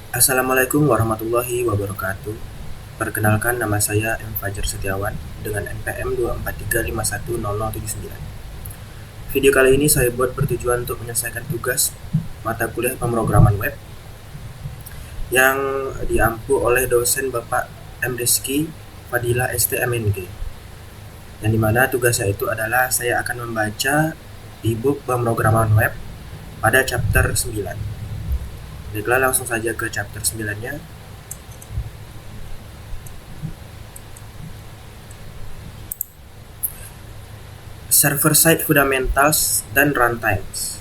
Assalamualaikum warahmatullahi wabarakatuh. Perkenalkan, nama saya M. Fajar Setiawan dengan NPM 243510079. Video kali ini saya buat bertujuan untuk menyelesaikan tugas mata kuliah pemrograman web yang diampu oleh dosen Bapak M. Rizky Fadila STMNG. Yang dimana tugasnya itu adalah saya akan membaca e-book pemrograman web pada chapter 9. Baiklah, langsung saja ke chapter 9-nya. Server-side fundamentals dan runtimes.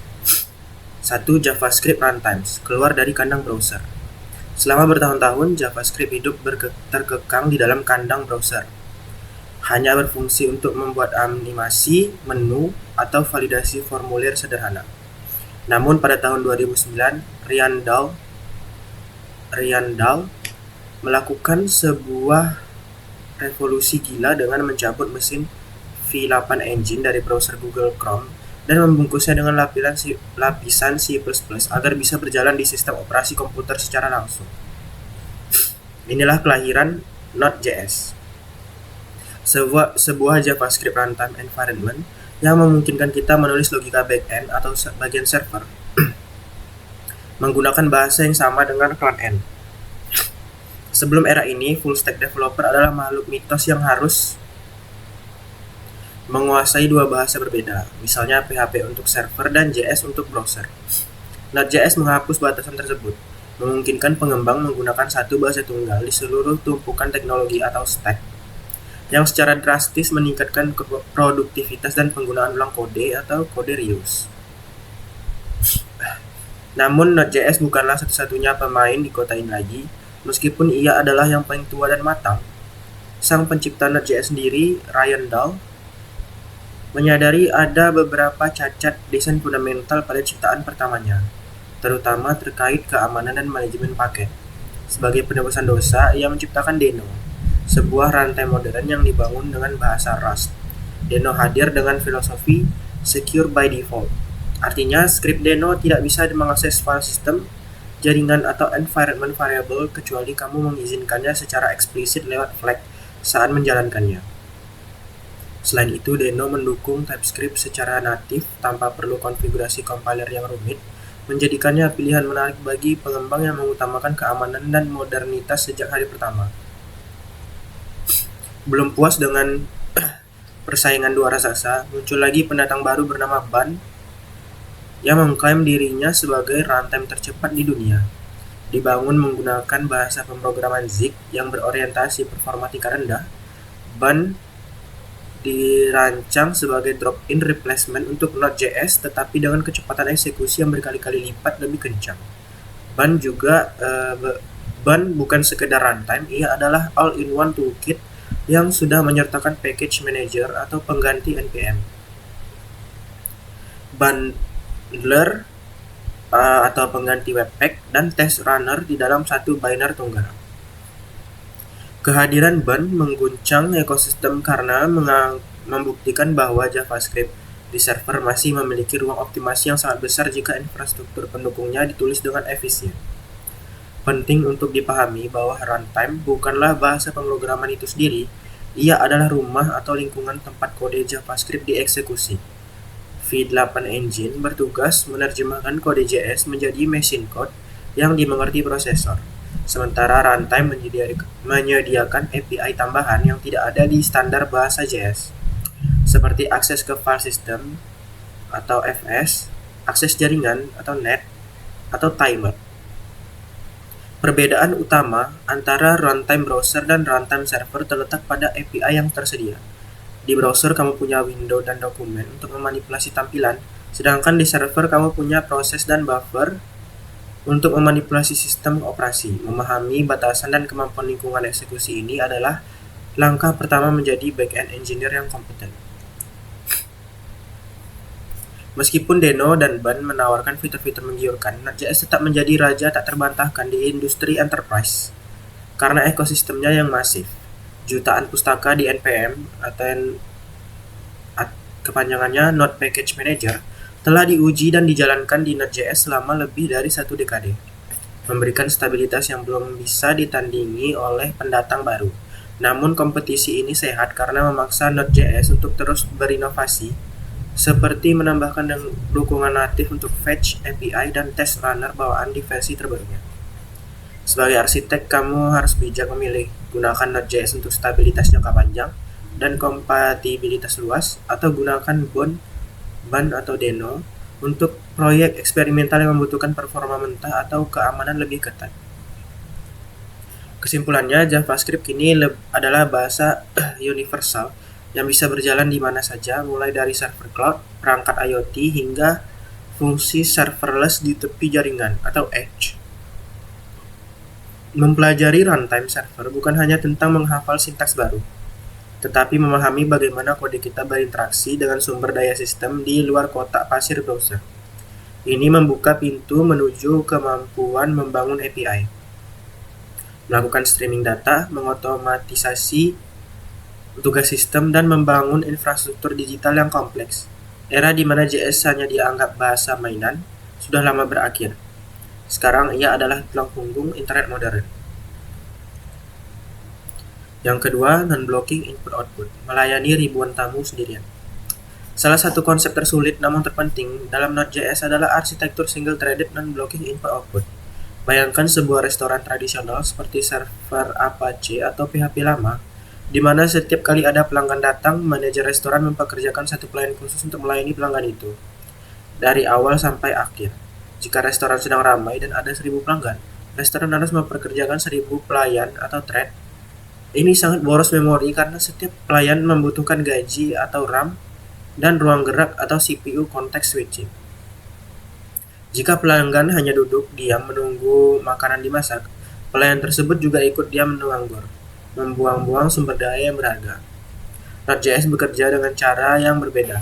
1. JavaScript runtimes, keluar dari kandang browser. Selama bertahun-tahun, JavaScript hidup terkekang di dalam kandang browser. Hanya berfungsi untuk membuat animasi, menu, atau validasi formulir sederhana. Namun pada tahun 2009, Ryan Dahl melakukan sebuah revolusi gila dengan mencabut mesin V8 Engine dari browser Google Chrome dan membungkusnya dengan lapisan C++ agar bisa berjalan di sistem operasi komputer secara langsung. Inilah kelahiran Node.js, sebuah JavaScript runtime environment yang memungkinkan kita menulis logika backend atau bagian server menggunakan bahasa yang sama dengan front-end. Sebelum era ini, full stack developer adalah makhluk mitos yang harus menguasai dua bahasa berbeda, misalnya PHP untuk server dan JS untuk browser. Node.js menghapus batasan tersebut, memungkinkan pengembang menggunakan satu bahasa tunggal di seluruh tumpukan teknologi atau stack, yang secara drastis meningkatkan produktivitas dan penggunaan ulang kode atau kode reuse. Namun Node.js bukanlah satu-satunya pemain di kota ini lagi, meskipun ia adalah yang paling tua dan matang. Sang pencipta Node.js sendiri, Ryan Dahl, menyadari ada beberapa cacat desain fundamental pada ciptaan pertamanya, terutama terkait keamanan dan manajemen paket. Sebagai penebusan dosa, ia menciptakan Deno, sebuah rantai modern yang dibangun dengan bahasa Rust. Deno hadir dengan filosofi secure by default. Artinya, skrip Deno tidak bisa mengakses file system, jaringan, atau environment variable kecuali kamu mengizinkannya secara eksplisit lewat flag saat menjalankannya. Selain itu, Deno mendukung TypeScript secara natif tanpa perlu konfigurasi compiler yang rumit, menjadikannya pilihan menarik bagi pengembang yang mengutamakan keamanan dan modernitas sejak hari pertama. Belum puas dengan persaingan dua raksasa, muncul lagi pendatang baru bernama Bun yang mengklaim dirinya sebagai runtime tercepat di dunia. Dibangun menggunakan bahasa pemrograman Zig yang berorientasi performatika rendah, Bun dirancang sebagai drop-in replacement untuk Node.js tetapi dengan kecepatan eksekusi yang berkali-kali lipat lebih kencang. Bun bukan sekedar runtime, ia adalah all-in-one toolkit yang sudah menyertakan package manager atau pengganti npm, bundler atau pengganti webpack, dan test runner di dalam satu biner tunggal. Kehadiran Bun mengguncang ekosistem karena membuktikan bahwa JavaScript di server masih memiliki ruang optimasi yang sangat besar jika infrastruktur pendukungnya ditulis dengan efisien. Penting untuk dipahami bahwa runtime bukanlah bahasa pemrograman itu sendiri, ia adalah rumah atau lingkungan tempat kode JavaScript dieksekusi. V8 Engine bertugas menerjemahkan kode JS menjadi machine code yang dimengerti prosesor, sementara runtime menyediakan API tambahan yang tidak ada di standar bahasa JS, seperti akses ke file system atau FS, akses jaringan atau net, atau timer. Perbedaan utama antara runtime browser dan runtime server terletak pada API yang tersedia. Di browser kamu punya window dan dokumen untuk memanipulasi tampilan, sedangkan di server kamu punya proses dan buffer untuk memanipulasi sistem operasi. Memahami batasan dan kemampuan lingkungan eksekusi ini adalah langkah pertama menjadi back-end engineer yang kompeten. Meskipun Deno dan Bun menawarkan fitur-fitur menggiurkan, Node.js tetap menjadi raja tak terbantahkan di industri enterprise karena ekosistemnya yang masif. Jutaan pustaka di NPM atau kepanjangannya Node Package Manager telah diuji dan dijalankan di Node.js selama lebih dari 1 dekade. memberikan stabilitas yang belum bisa ditandingi oleh pendatang baru. Namun kompetisi ini sehat karena memaksa Node.js untuk terus berinovasi, seperti menambahkan dukungan natif untuk fetch, API, dan test runner bawaan di versi terbarunya. Sebagai arsitek, kamu harus bijak memilih gunakan Node.js untuk stabilitas jangka panjang dan kompatibilitas luas, atau gunakan Bun atau Deno untuk proyek eksperimental yang membutuhkan performa mentah atau keamanan lebih ketat. Kesimpulannya, JavaScript kini adalah bahasa universal yang bisa berjalan di mana saja, mulai dari server cloud, perangkat IoT, hingga fungsi serverless di tepi jaringan atau edge. Mempelajari runtime server bukan hanya tentang menghafal sintaks baru, tetapi memahami bagaimana kode kita berinteraksi dengan sumber daya sistem di luar kotak pasir browser. Ini membuka pintu menuju kemampuan membangun API, melakukan streaming data, mengotomatisasi tugas sistem, dan membangun infrastruktur digital yang kompleks. Era di mana JS hanya dianggap bahasa mainan sudah lama berakhir. Sekarang ia adalah tulang punggung internet modern. Yang kedua, non-blocking input-output, melayani ribuan tamu sendirian. Salah satu konsep tersulit namun terpenting dalam Node.js adalah arsitektur single-threaded non-blocking input-output. Bayangkan sebuah restoran tradisional seperti server Apache atau PHP lama, di mana setiap kali ada pelanggan datang, manajer restoran mempekerjakan satu pelayan khusus untuk melayani pelanggan itu, dari awal sampai akhir. Jika restoran sedang ramai dan ada 1.000 pelanggan, restoran harus mempekerjakan 1.000 pelayan atau thread. Ini sangat boros memori karena setiap pelayan membutuhkan gaji atau RAM dan ruang gerak atau CPU context switching. Jika pelanggan hanya duduk diam menunggu makanan dimasak, pelayan tersebut juga ikut diam menganggur, membuang-buang sumber daya yang berharga. Node.js bekerja dengan cara yang berbeda,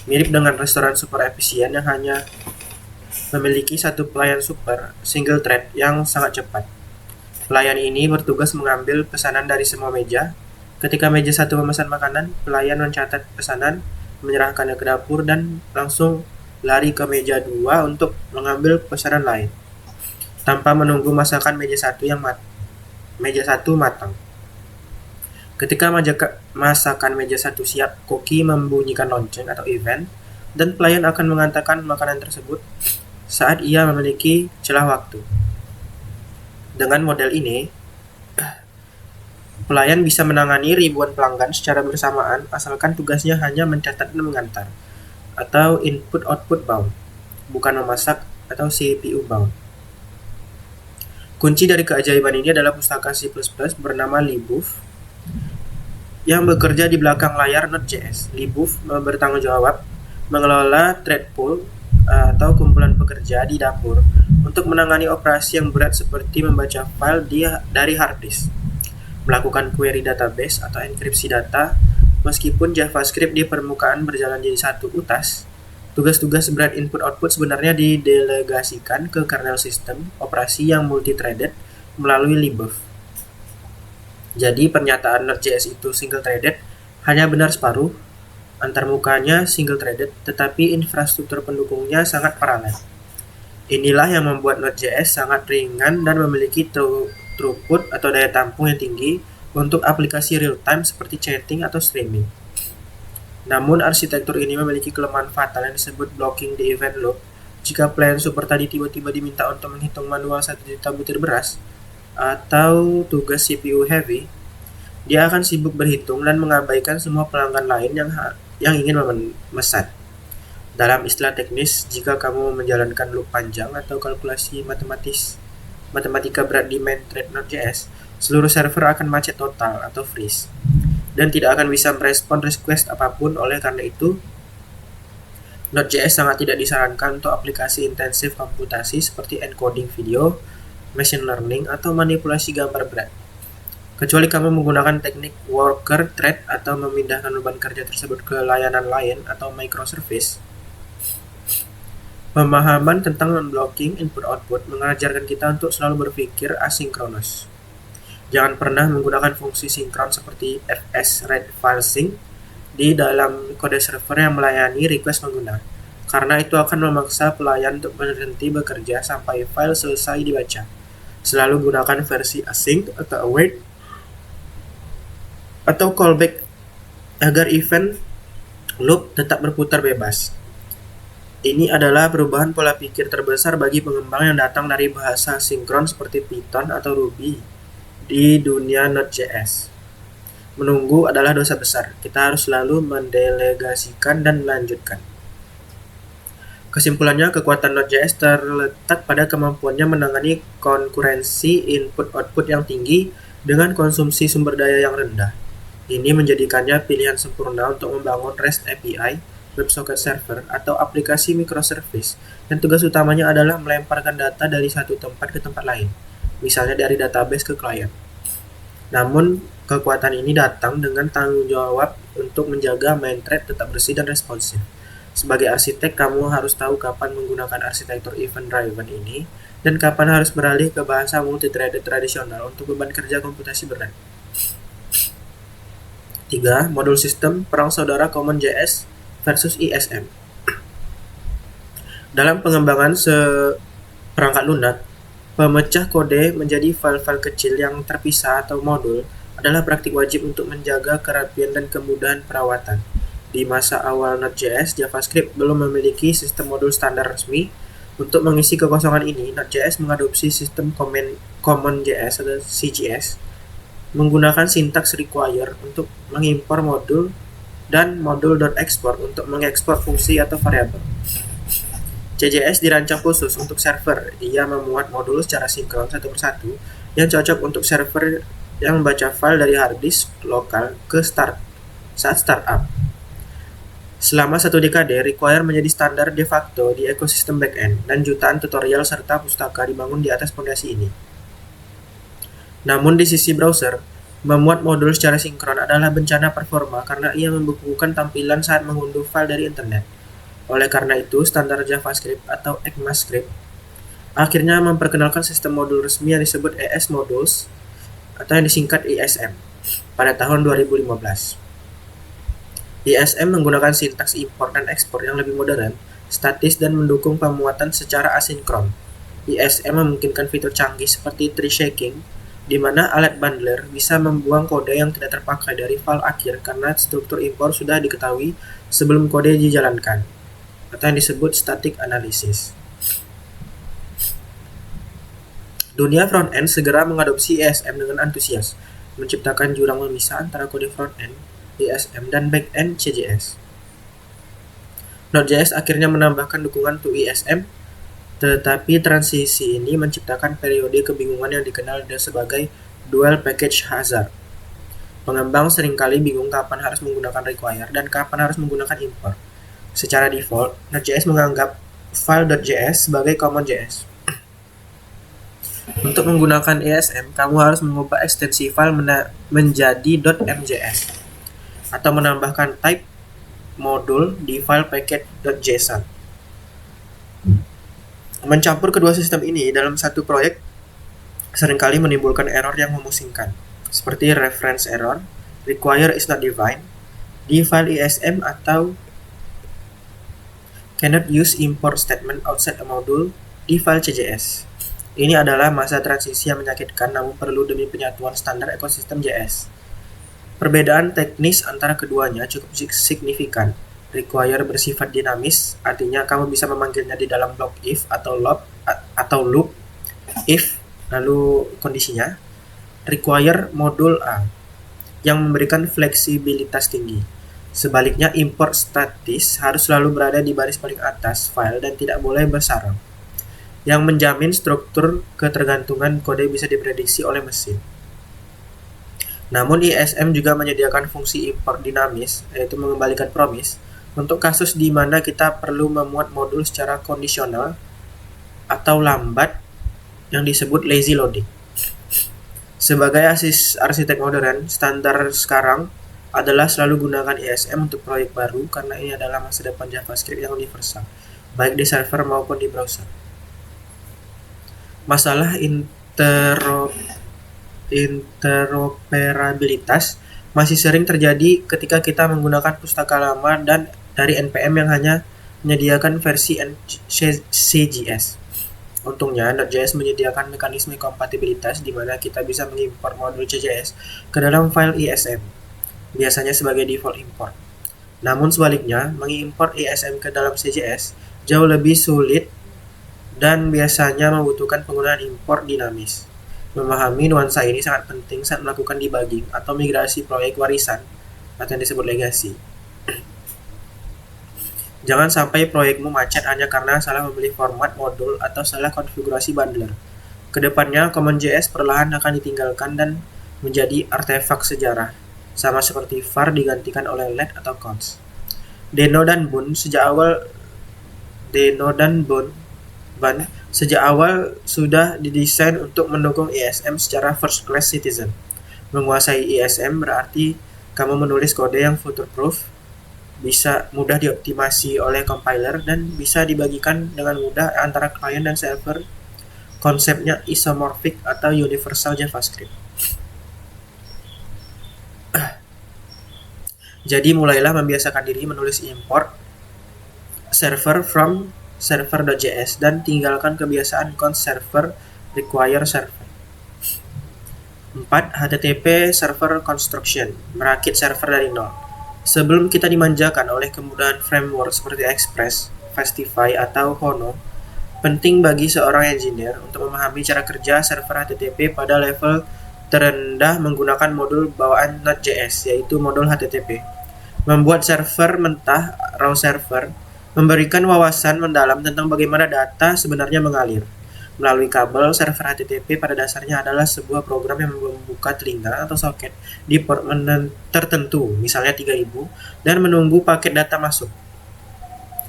mirip dengan restoran super efisien yang hanya memiliki satu pelayan super single thread yang sangat cepat. Pelayan ini bertugas mengambil pesanan dari semua meja. Ketika meja satu memesan makanan, pelayan mencatat pesanan, menyerahkannya ke dapur, dan langsung lari ke meja 2 untuk mengambil pesanan lain, tanpa menunggu masakan meja satu matang. Ketika masakan meja 1 siap, koki membunyikan lonceng atau event, dan pelayan akan mengantarkan makanan tersebut saat ia memiliki celah waktu. Dengan model ini, pelayan bisa menangani ribuan pelanggan secara bersamaan asalkan tugasnya hanya mencatat dan mengantar, atau input-output bound, bukan memasak atau CPU bound. Kunci dari keajaiban ini adalah pustaka C++ bernama libuf yang bekerja di belakang layar Node.js. Libuf bertanggung jawab mengelola thread pool atau kumpulan pekerja di dapur untuk menangani operasi yang berat seperti membaca file dari hard disk, melakukan query database atau enkripsi data. Meskipun JavaScript di permukaan berjalan jadi satu utas, tugas-tugas berat input-output sebenarnya didelegasikan ke kernel sistem operasi yang multi-threaded melalui libuf. Jadi pernyataan Node.js itu single-threaded hanya benar separuh. Antarmukanya single-threaded, tetapi infrastruktur pendukungnya sangat paralel. Inilah yang membuat Node.js sangat ringan dan memiliki throughput atau daya tampung yang tinggi untuk aplikasi real-time seperti chatting atau streaming. Namun, arsitektur ini memiliki kelemahan fatal yang disebut blocking the event loop. Jika pelayan super tadi tiba-tiba diminta untuk menghitung manual 1 juta butir beras, atau tugas CPU heavy, dia akan sibuk berhitung dan mengabaikan semua pelanggan lain yang ingin memesan. Dalam istilah teknis, jika kamu menjalankan loop panjang atau kalkulasi matematika berat di main thread Node.js, seluruh server akan macet total atau freeze, dan tidak akan bisa merespon request apapun. Oleh karena itu, Node.js sangat tidak disarankan untuk aplikasi intensif komputasi seperti encoding video, machine learning, atau manipulasi gambar berat. Kecuali kamu menggunakan teknik worker thread atau memindahkan beban kerja tersebut ke layanan lain atau microservice. Pemahaman tentang non-blocking input-output mengajarkan kita untuk selalu berpikir asinkronus. Jangan pernah menggunakan fungsi sinkron seperti fs read file sync di dalam kode server yang melayani request pengguna. karena itu akan memaksa pelayan untuk berhenti bekerja sampai file selesai dibaca. Selalu gunakan versi async atau await atau callback agar event loop tetap berputar bebas. Ini adalah perubahan pola pikir terbesar bagi pengembang yang datang dari bahasa sinkron seperti Python atau Ruby di dunia Node.js. Menunggu adalah dosa besar. Kita harus selalu mendelegasikan dan melanjutkan. Kesimpulannya, kekuatan Node.js terletak pada kemampuannya menangani konkurensi input-output yang tinggi dengan konsumsi sumber daya yang rendah. Ini menjadikannya pilihan sempurna untuk membangun REST API, WebSocket Server, atau aplikasi microservice, dan tugas utamanya adalah melemparkan data dari satu tempat ke tempat lain, misalnya dari database ke klien. Namun, kekuatan ini datang dengan tanggung jawab untuk menjaga main thread tetap bersih dan responsif. Sebagai arsitek, kamu harus tahu kapan menggunakan arsitektur event-driven ini, dan kapan harus beralih ke bahasa multithreaded tradisional untuk beban kerja komputasi berat. 3. Modul sistem perang saudara CommonJS versus ISM. Dalam pengembangan perangkat lunak, pemecah kode menjadi file-file kecil yang terpisah atau modul adalah praktik wajib untuk menjaga kerapian dan kemudahan perawatan. Di masa awal Node.js, JavaScript belum memiliki sistem modul standar resmi. Untuk mengisi kekosongan ini, Node.js mengadopsi sistem CommonJS atau CJS, menggunakan sintaks require untuk mengimpor modul dan modul.export untuk mengekspor fungsi atau variabel. CJS dirancang khusus untuk server. Ia memuat modul secara sinkron satu persatu yang cocok untuk server yang membaca file dari hard disk lokal ke saat startup. Selama 1 dekade, require menjadi standar de facto di ekosistem backend, dan jutaan tutorial serta pustaka dibangun di atas fondasi ini. Namun di sisi browser, memuat modul secara sinkron adalah bencana performa karena ia membekukan tampilan saat mengunduh file dari internet. Oleh karena itu, standar JavaScript atau ECMAScript akhirnya memperkenalkan sistem modul resmi yang disebut ES Modules atau yang disingkat ISM pada tahun 2015. ISM menggunakan sintaks import dan ekspor yang lebih modern, statis, dan mendukung pemuatan secara asinkron. ISM memungkinkan fitur canggih seperti tree shaking, di mana alat bundler bisa membuang kode yang tidak terpakai dari file akhir karena struktur impor sudah diketahui sebelum kode dijalankan, atau yang disebut static analysis. Dunia front-end segera mengadopsi ISM dengan antusias, menciptakan jurang memisah antara kode front-end, ISM, dan back-end CJS. Node.js akhirnya menambahkan dukungan to ISM, tetapi transisi ini menciptakan periode kebingungan yang dikenal sebagai dual package hazard. Pengembang seringkali bingung kapan harus menggunakan require dan kapan harus menggunakan import. Secara default, Node.js menganggap file.js sebagai CommonJS. Untuk menggunakan ISM, kamu harus mengubah ekstensi file menjadi .mjs atau menambahkan type modul di file packet.json. Mencampur kedua sistem ini dalam satu proyek seringkali menimbulkan error yang memusingkan, seperti reference error, require is not defined di file ISM, atau cannot use import statement outside a module di file CJS. Ini adalah masa transisi yang menyakitkan namun perlu demi penyatuan standar ekosistem JS. Perbedaan teknis antara keduanya cukup signifikan. Require bersifat dinamis, artinya kamu bisa memanggilnya di dalam blok if atau loop if, lalu kondisinya require modul A yang memberikan fleksibilitas tinggi. Sebaliknya, import statis harus selalu berada di baris paling atas file dan tidak boleh bersarang, yang menjamin struktur ketergantungan kode bisa diprediksi oleh mesin. Namun ISM juga menyediakan fungsi import dinamis, yaitu mengembalikan promise, untuk kasus di mana kita perlu memuat modul secara kondisional atau lambat yang disebut lazy loading. Sebagai arsitek modern, standar sekarang adalah selalu gunakan ISM untuk proyek baru karena ini adalah masa depan JavaScript yang universal, baik di server maupun di browser. Masalah interoperabilitas masih sering terjadi ketika kita menggunakan pustaka lama dan dari NPM yang hanya menyediakan versi CGS. Untungnya, Node.js menyediakan mekanisme kompatibilitas di mana kita bisa mengimpor modul CGS ke dalam file ISM, biasanya sebagai default import. Namun sebaliknya, mengimpor ISM ke dalam CGS jauh lebih sulit dan biasanya membutuhkan penggunaan import dinamis. Memahami nuansa ini sangat penting saat melakukan debugging atau migrasi proyek warisan atau yang disebut legacy. Jangan sampai proyekmu macet hanya karena salah memilih format modul atau salah konfigurasi bundler. Kedepannya, CommonJS perlahan akan ditinggalkan dan menjadi artefak sejarah, sama seperti var digantikan oleh let atau const. Deno dan Bun sejak awal sudah didesain untuk mendukung ISM secara first class citizen. Menguasai ISM berarti kamu menulis kode yang future-proof, bisa mudah dioptimasi oleh compiler, dan bisa dibagikan dengan mudah antara klien dan server. Konsepnya isomorphic atau universal JavaScript. Jadi mulailah membiasakan diri menulis import server from server.js dan tinggalkan kebiasaan const server require server. 4. HTTP server construction, merakit server dari nol. Sebelum kita dimanjakan oleh kemudahan framework seperti Express, Fastify, atau Hono, penting bagi seorang engineer untuk memahami cara kerja server HTTP pada level terendah menggunakan modul bawaan Node.js, yaitu modul HTTP. Membuat server mentah, raw server, memberikan wawasan mendalam tentang bagaimana data sebenarnya mengalir. Melalui kabel, server HTTP pada dasarnya adalah sebuah program yang membuka telinga atau soket di port tertentu, misalnya 3000, dan menunggu paket data masuk.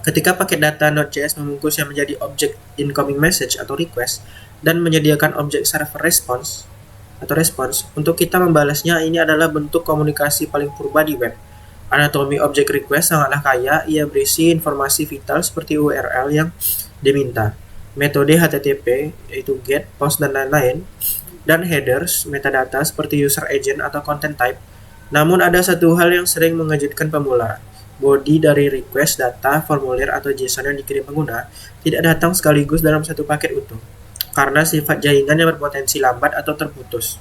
Ketika paket data Node.js membungkusnya menjadi objek incoming message atau request dan menyediakan objek server response untuk kita membalasnya, ini adalah bentuk komunikasi paling purba di web. Anatomi objek request sangatlah kaya, ia berisi informasi vital seperti URL yang diminta, metode HTTP yaitu get, post, dan lain-lain, dan headers, metadata seperti user agent atau content type. Namun ada satu hal yang sering mengejutkan pemula. Body dari request, data, formulir, atau JSON yang dikirim pengguna tidak datang sekaligus dalam satu paket utuh, karena sifat jaringan yang berpotensi lambat atau terputus.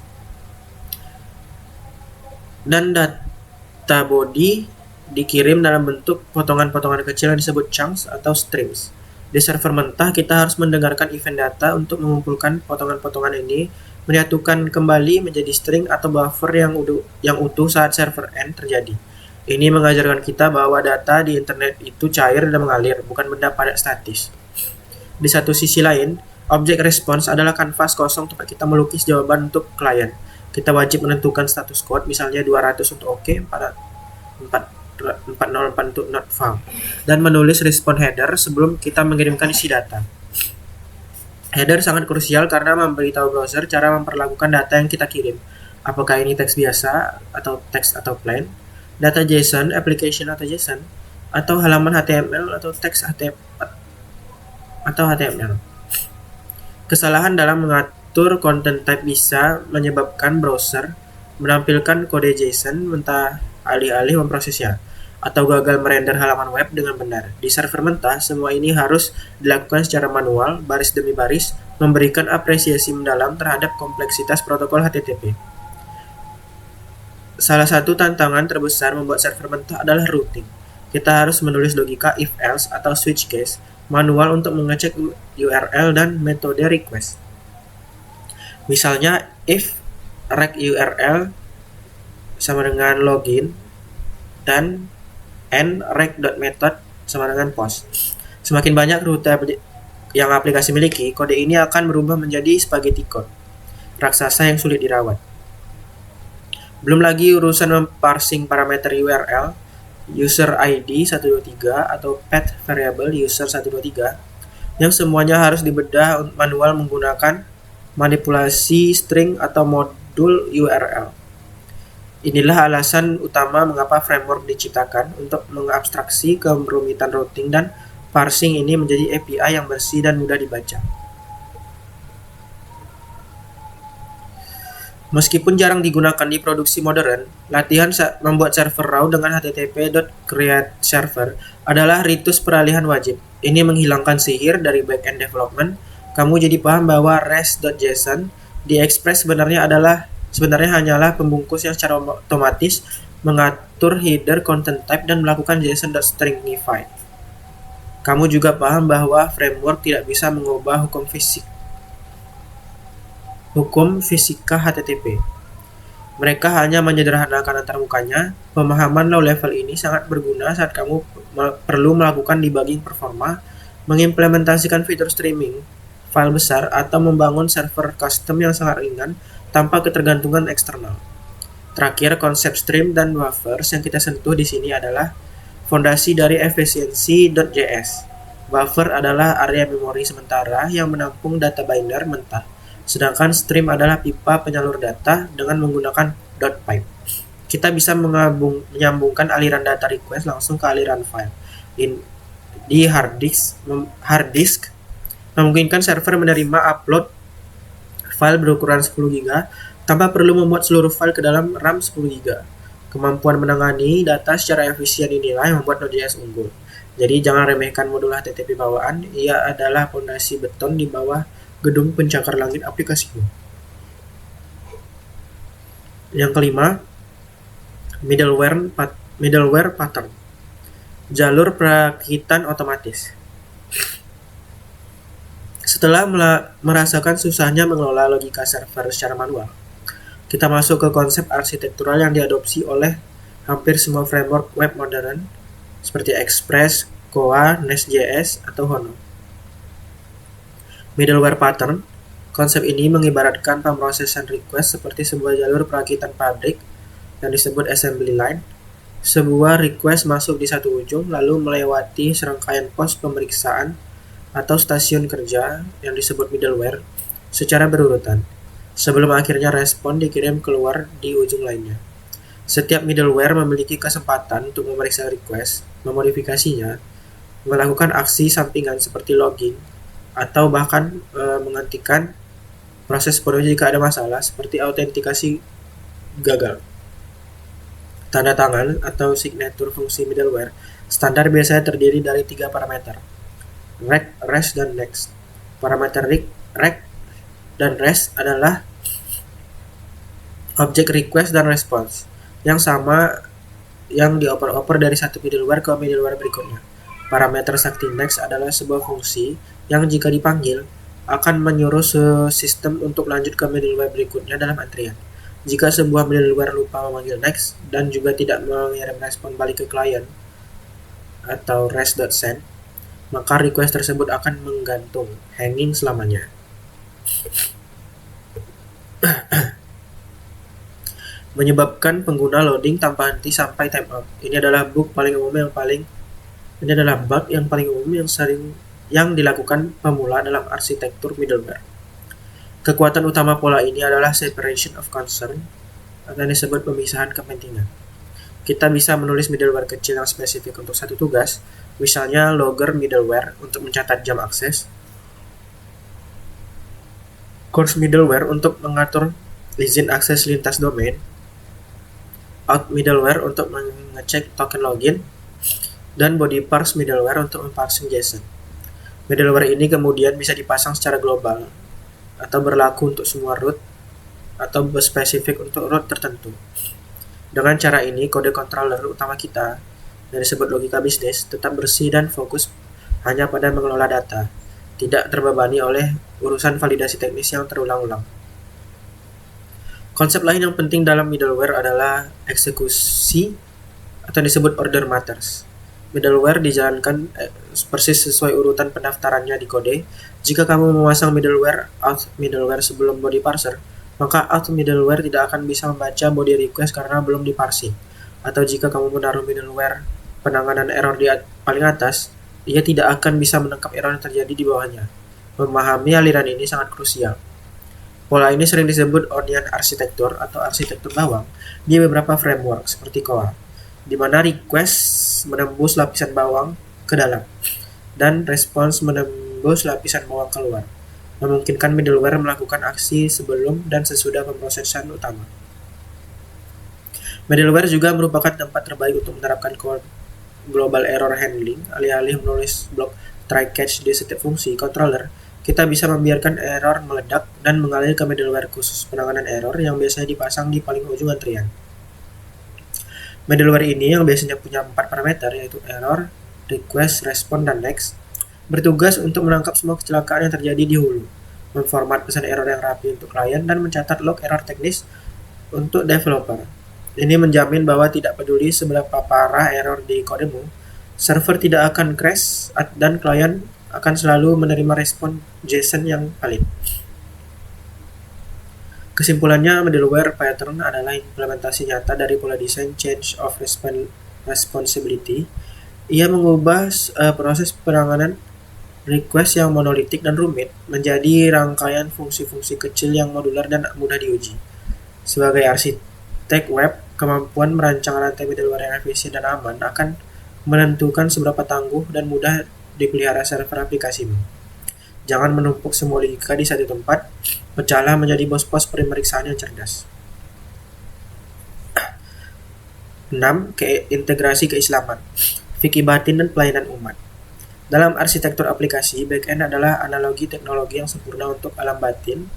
Dan data body dikirim dalam bentuk potongan-potongan kecil yang disebut chunks atau streams. Di server mentah, kita harus mendengarkan event data untuk mengumpulkan potongan-potongan ini, menyatukan kembali menjadi string atau buffer yang utuh saat server end terjadi. Ini mengajarkan kita bahwa data di internet itu cair dan mengalir, bukan benda padat statis. Di satu sisi lain, objek response adalah kanvas kosong tempat kita melukis jawaban untuk klien. Kita wajib menentukan status code, misalnya 200 untuk OK, 404 untuk not found, dan menulis respon header sebelum kita mengirimkan isi data. Header sangat krusial karena memberitahu browser cara memperlakukan data yang kita kirim. Apakah ini teks biasa, atau teks atau plain, data JSON, application atau JSON, atau halaman HTML atau teks HTML. Kesalahan dalam mengatur content type bisa menyebabkan browser menampilkan kode JSON mentah alih-alih memprosesnya, atau gagal merender halaman web dengan benar. Di server mentah, semua ini harus dilakukan secara manual, baris demi baris, memberikan apresiasi mendalam terhadap kompleksitas protokol HTTP. Salah satu tantangan terbesar membuat server mentah adalah routing. Kita harus menulis logika if-else atau switch case manual untuk mengecek URL dan metode request. Misalnya, if rec URL sama dengan login dan and rec.method sama dengan post. Semakin banyak rute yang aplikasi miliki, kode ini akan berubah menjadi spaghetti code, raksasa yang sulit dirawat. Belum lagi urusan memparsing parameter URL, user ID 123 atau path variable user 123, yang semuanya harus dibedah manual menggunakan manipulasi string atau modul URL. Inilah alasan utama mengapa framework diciptakan untuk mengabstraksi kerumitan routing dan parsing ini menjadi API yang bersih dan mudah dibaca. Meskipun jarang digunakan di produksi modern, latihan membuat server raw dengan http.create_server adalah ritus peralihan wajib. Ini menghilangkan sihir dari backend development. Kamu jadi paham bahwa res.json di Express sebenarnya hanyalah pembungkus yang secara otomatis mengatur header, content type, dan melakukan json.stringify. Kamu juga paham bahwa framework tidak bisa mengubah hukum fisika HTTP. Mereka hanya menyederhanakan antarmukanya. Pemahaman low level ini sangat berguna saat kamu perlu melakukan debugging performa, mengimplementasikan fitur streaming file besar, atau membangun server custom yang sangat ringan tanpa ketergantungan eksternal. Terakhir, konsep stream dan buffers yang kita sentuh di sini adalah fondasi dari efisiensi.js. Buffer adalah area memori sementara yang menampung data binder mentah, sedangkan stream adalah pipa penyalur data dengan menggunakan .pipe. Kita bisa menyambungkan aliran data request langsung ke aliran file di hard disk, memungkinkan server menerima upload file berukuran 10 GB tanpa perlu membuat seluruh file ke dalam RAM 10 GB. Kemampuan menangani data secara efisien inilah yang membuat Node.js unggul. Jadi jangan remehkan modul HTTP bawaan, ia adalah fondasi beton di bawah gedung pencakar langit aplikasimu. Yang kelima, middleware pattern. Jalur perakitan otomatis. Setelah merasakan susahnya mengelola logika server secara manual, kita masuk ke konsep arsitektural yang diadopsi oleh hampir semua framework web modern seperti Express, Koa, Nest.js, atau Hono. Middleware pattern. Konsep ini mengibaratkan pemrosesan request seperti sebuah jalur perakitan pabrik yang disebut assembly line. Sebuah request masuk di satu ujung lalu melewati serangkaian pos pemeriksaan atau stasiun kerja yang disebut middleware secara berurutan, sebelum akhirnya respon dikirim keluar di ujung lainnya. Setiap middleware memiliki kesempatan untuk memeriksa request, memodifikasinya, melakukan aksi sampingan seperti logging, atau bahkan menghentikan proses sepenuhnya jika ada masalah seperti autentikasi gagal. Tanda tangan atau signature fungsi middleware standar biasanya terdiri dari 3 parameter: rect, rest, dan next. Parameter rect dan rest adalah objek request dan response yang sama yang dioper-oper dari satu middleware ke middleware berikutnya. Parameter sakti next adalah sebuah fungsi yang jika dipanggil akan menyuruh sistem untuk lanjut ke middleware berikutnya dalam antrian. Jika sebuah middleware lupa memanggil next dan juga tidak mengirim respon balik ke klien atau rest.send, maka request tersebut akan menggantung, hanging selamanya. Menyebabkan pengguna loading tanpa henti sampai timeout. Ini adalah bug yang paling umum yang dilakukan pemula dalam arsitektur middleware. Kekuatan utama pola ini adalah separation of concern, atau disebut pemisahan kepentingan. Kita bisa menulis middleware kecil yang spesifik untuk satu tugas, misalnya logger middleware untuk mencatat jam akses, course middleware untuk mengatur izin akses lintas domain, out middleware untuk mengecek token login, dan body parse middleware untuk memparsing JSON. Middleware ini kemudian bisa dipasang secara global atau berlaku untuk semua root atau spesifik untuk root tertentu. Dengan cara ini, kode controller utama kita, yang disebut logika bisnis, tetap bersih dan fokus hanya pada mengelola data, tidak terbebani oleh urusan validasi teknis yang terulang-ulang. Konsep lain yang penting dalam middleware adalah eksekusi atau disebut order matters. Middleware dijalankan persis sesuai urutan pendaftarannya di kode. Jika kamu memasang out middleware sebelum body parser, maka out middleware tidak akan bisa membaca body request karena belum diparsing. Atau jika kamu menaruh middleware penanganan error di paling atas, ia tidak akan bisa menangkap error yang terjadi di bawahnya. Memahami aliran ini sangat krusial. Pola ini sering disebut onion architecture atau arsitektur bawang di beberapa framework seperti Koa, di mana request menembus lapisan bawang ke dalam dan respons menembus lapisan bawang keluar. memungkinkan middleware melakukan aksi sebelum dan sesudah pemrosesan utama. Middleware juga merupakan tempat terbaik untuk menerapkan global error handling. Alih-alih menulis blok try-catch di setiap fungsi controller, kita bisa membiarkan error meledak dan mengalir ke middleware khusus penanganan error yang biasanya dipasang di paling ujung antrian. Middleware ini yang biasanya punya 4 parameter, yaitu error, request, response, dan next, bertugas untuk menangkap semua kecelakaan yang terjadi di hulu, memformat pesan error yang rapi untuk klien, dan mencatat log error teknis untuk developer. Ini menjamin bahwa tidak peduli seberapa parah error di kodemu, server tidak akan crash dan klien akan selalu menerima respon JSON yang valid. Kesimpulannya, middleware pattern adalah implementasi nyata dari pola desain change of responsibility. Ia mengubah proses penanganan request yang monolitik dan rumit menjadi rangkaian fungsi-fungsi kecil yang modular dan mudah diuji. Sebagai arsitek web, kemampuan merancang rantai middleware yang efisien dan aman akan menentukan seberapa tangguh dan mudah dipelihara server aplikasimu. Jangan menumpuk semua logika di satu tempat, pecahlah menjadi pos-pos pemeriksaan yang cerdas. 6. Integrasi keislaman, fikih batin dan pelayanan umat. Dalam arsitektur aplikasi, backend adalah analogi teknologi yang sempurna untuk alam batin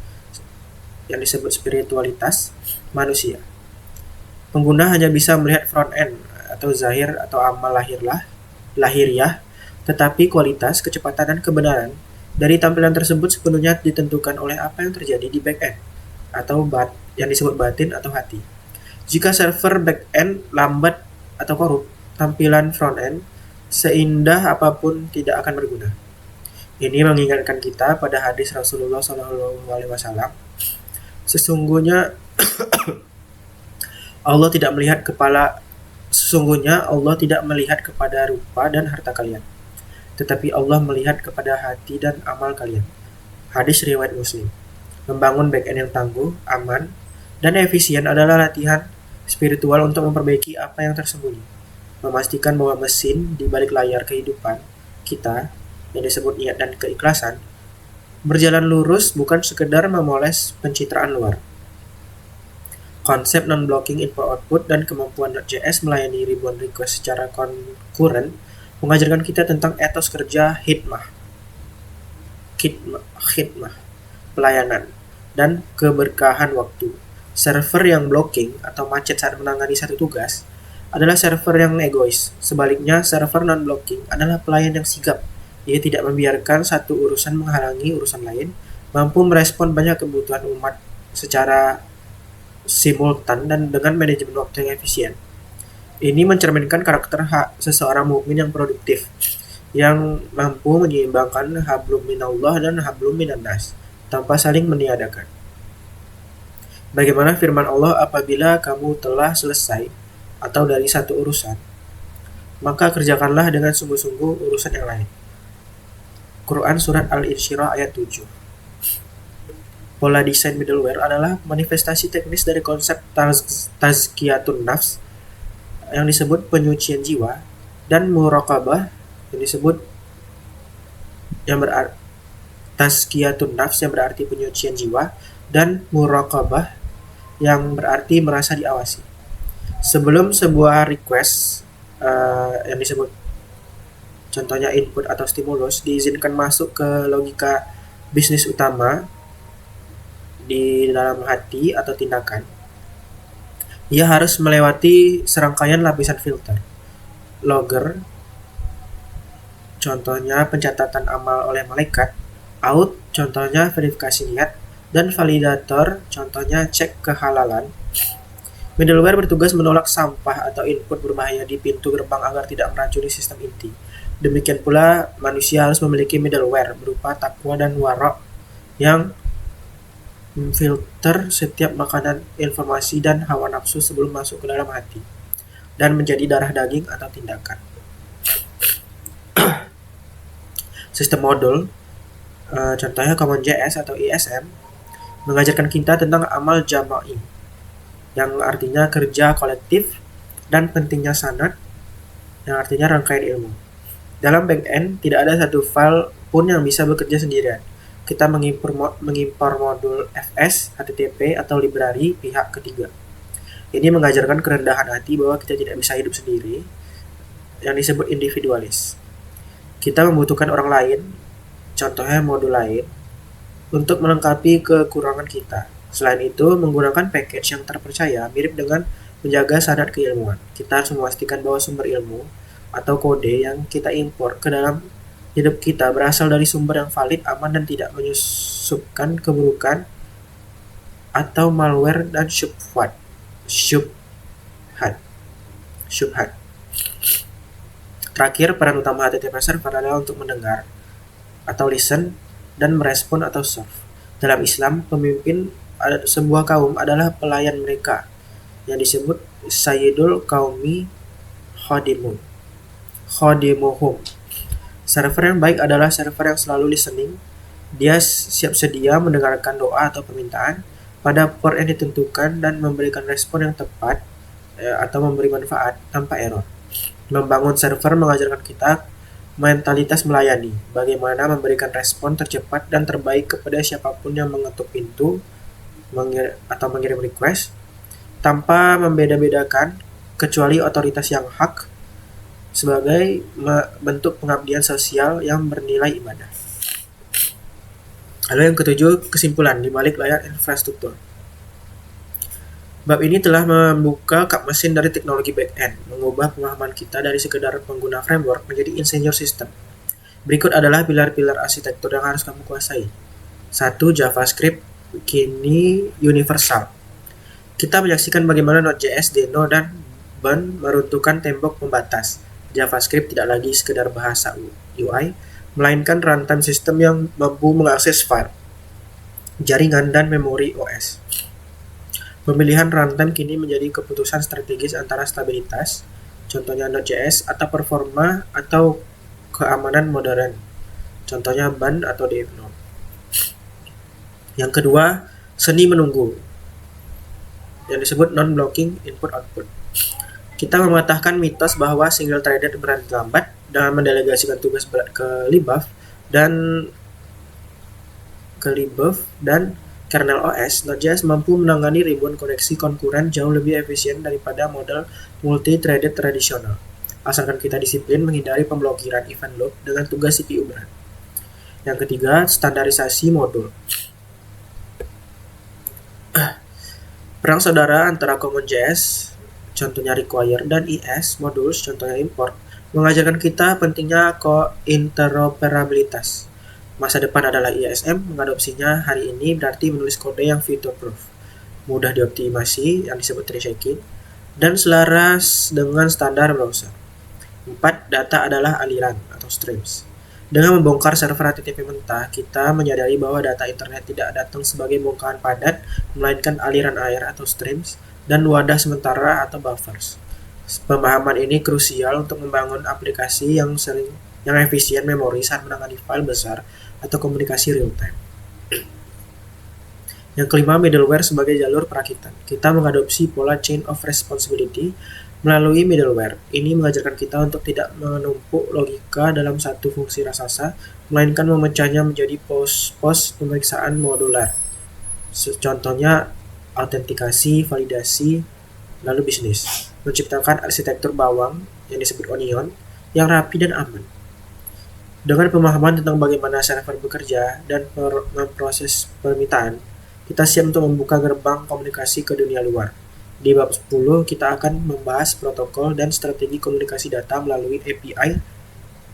yang disebut spiritualitas manusia. Pengguna hanya bisa melihat front-end atau zahir atau amal lahiriah, tetapi kualitas, kecepatan, dan kebenaran dari tampilan tersebut sepenuhnya ditentukan oleh apa yang terjadi di back-end atau yang disebut batin atau hati. Jika server back-end lambat atau korup, tampilan front-end seindah apapun tidak akan berguna. Ini mengingatkan kita pada hadis Rasulullah SAW. Sesungguhnya Allah tidak melihat kepada rupa dan harta kalian, tetapi Allah melihat kepada hati dan amal kalian. Hadis riwayat Muslim. Membangun backend yang tangguh, aman, dan efisien adalah latihan spiritual untuk memperbaiki apa yang tersembunyi. Memastikan bahwa mesin di balik layar kehidupan kita, yang disebut niat dan keikhlasan, berjalan lurus bukan sekedar memoles pencitraan luar. Konsep non-blocking input-output dan kemampuan .js melayani ribuan request secara konkuren mengajarkan kita tentang etos kerja khidmah, pelayanan, dan keberkahan waktu. Server yang blocking atau macet saat menangani satu tugas adalah server yang egois. Sebaliknya, server non-blocking adalah pelayan yang sigap. Ia tidak membiarkan satu urusan menghalangi urusan lain, mampu merespon banyak kebutuhan umat secara simultan dan dengan manajemen waktu yang efisien. Ini mencerminkan karakter seseorang mukmin yang produktif, yang mampu menyeimbangkan hablum minallah dan hablum minannas tanpa saling meniadakan. Bagaimana firman Allah, apabila kamu telah selesai atau dari satu urusan, maka kerjakanlah dengan sungguh-sungguh urusan yang lain. Quran Surat Al-Insyirah ayat 7. Pola desain middleware adalah manifestasi teknis dari konsep tazkiyatun nafs yang disebut penyucian jiwa dan muraqabah yang disebut tazkiyatun nafs yang berarti penyucian jiwa dan muraqabah yang berarti merasa diawasi. Sebelum sebuah request yang disebut contohnya input atau stimulus diizinkan masuk ke logika bisnis utama di dalam hati atau tindakan, ia harus melewati serangkaian lapisan filter. Logger, contohnya pencatatan amal oleh malaikat. Out, contohnya verifikasi niat. Dan validator, contohnya cek kehalalan. Middleware bertugas menolak sampah atau input berbahaya di pintu gerbang agar tidak meracuni sistem inti. Demikian pula, manusia harus memiliki middleware berupa takwa dan wara' yang memfilter setiap makanan, informasi, dan hawa nafsu sebelum masuk ke dalam hati dan menjadi darah daging atau tindakan. Sistem modul, contohnya CommonJS atau ISM, mengajarkan kita tentang amal jama'i, yang artinya kerja kolektif, dan pentingnya sanad, yang artinya rangkaian ilmu. Dalam backend, tidak ada satu file pun yang bisa bekerja sendirian. kita mengimpor modul FS, HTTP, atau library pihak ketiga. Ini mengajarkan kerendahan hati bahwa kita tidak bisa hidup sendiri, yang disebut individualis. Kita membutuhkan orang lain, contohnya modul lain, untuk melengkapi kekurangan kita. Selain itu, menggunakan package yang terpercaya mirip dengan menjaga standar keilmuan. Kita harus memastikan bahwa sumber ilmu atau kode yang kita impor ke dalam hidup kita berasal dari sumber yang valid, aman, dan tidak menyusupkan keburukan atau malware dan syubhat. Terakhir, peran utama HTTP server adalah untuk mendengar atau listen dan merespon atau serve. Dalam Islam, pemimpin sebuah kaum adalah pelayan mereka yang disebut Sayyidul Qaumi Khodimuhum. Server yang baik adalah server yang selalu listening. Dia siap sedia mendengarkan doa atau permintaan pada port yang ditentukan dan memberikan respon yang tepat atau memberi manfaat tanpa error. Membangun server mengajarkan kita mentalitas melayani, bagaimana memberikan respon tercepat dan terbaik kepada siapapun yang mengetuk pintu atau mengirim request, tanpa membeda-bedakan kecuali otoritas yang hak, sebagai bentuk pengabdian sosial yang bernilai ibadah. Lalu yang ketujuh, kesimpulan di balik layar infrastruktur. Bab ini telah membuka kap mesin dari teknologi back-end, mengubah pemahaman kita dari sekedar pengguna framework menjadi insinyur sistem. Berikut adalah pilar-pilar arsitektur yang harus kamu kuasai. 1. JavaScript kini universal. Kita menyaksikan bagaimana Node.js, Deno, dan Bun meruntuhkan tembok pembatas. JavaScript tidak lagi sekedar bahasa UI, melainkan runtime sistem yang mampu mengakses file, jaringan, dan memori OS. Pemilihan runtime kini menjadi keputusan strategis antara stabilitas, contohnya Node.js, atau performa atau keamanan modern, contohnya Bun atau Deno. Yang kedua, seni menunggu, yang disebut non-blocking input-output. Kita mematahkan mitos bahwa single-threaded berarti lambat dengan mendelegasikan tugas berat ke libaf dan kernel OS. Node.js mampu menangani ribuan koneksi konkuren jauh lebih efisien daripada model multi-threaded tradisional, asalkan kita disiplin menghindari pemblokiran event loop dengan tugas CPU berat. Yang ketiga, standarisasi modul. Perang saudara antara CommonJS, contohnya require, dan ES modules, contohnya import, mengajarkan kita pentingnya interoperabilitas. Masa depan adalah ISM, mengadopsinya hari ini berarti menulis kode yang future-proof, mudah dioptimasi, yang disebut tree-shaking, dan selaras dengan standar browser. 4. Data adalah aliran atau streams. Dengan membongkar server HTTP mentah, kita menyadari bahwa data internet tidak datang sebagai bongkahan padat, melainkan aliran air atau streams, dan wadah sementara atau buffers. Pemahaman ini krusial untuk membangun aplikasi yang efisien memori saat menangani file besar atau komunikasi real time. Yang kelima, middleware sebagai jalur perakitan. Kita mengadopsi pola chain of responsibility melalui middleware. Ini mengajarkan kita untuk tidak menumpuk logika dalam satu fungsi raksasa, melainkan memecahnya menjadi pos-pos pemeriksaan modular. Contohnya autentikasi, validasi, lalu bisnis. Menciptakan arsitektur bawang yang disebut onion yang rapi dan aman. Dengan pemahaman tentang bagaimana server bekerja dan memproses permintaan, kita siap untuk membuka gerbang komunikasi ke dunia luar. Di bab 10, kita akan membahas protokol dan strategi komunikasi data melalui API,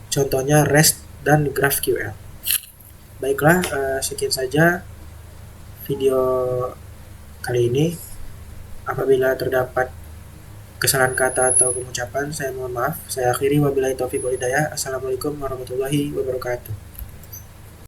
contohnya REST dan GraphQL. Baiklah, sekian saja video kali ini. Apabila terdapat kesalahan kata atau pengucapan, saya mohon maaf. Saya akhiri, wabillahi taufiq wal hidayah. Assalamualaikum warahmatullahi wabarakatuh.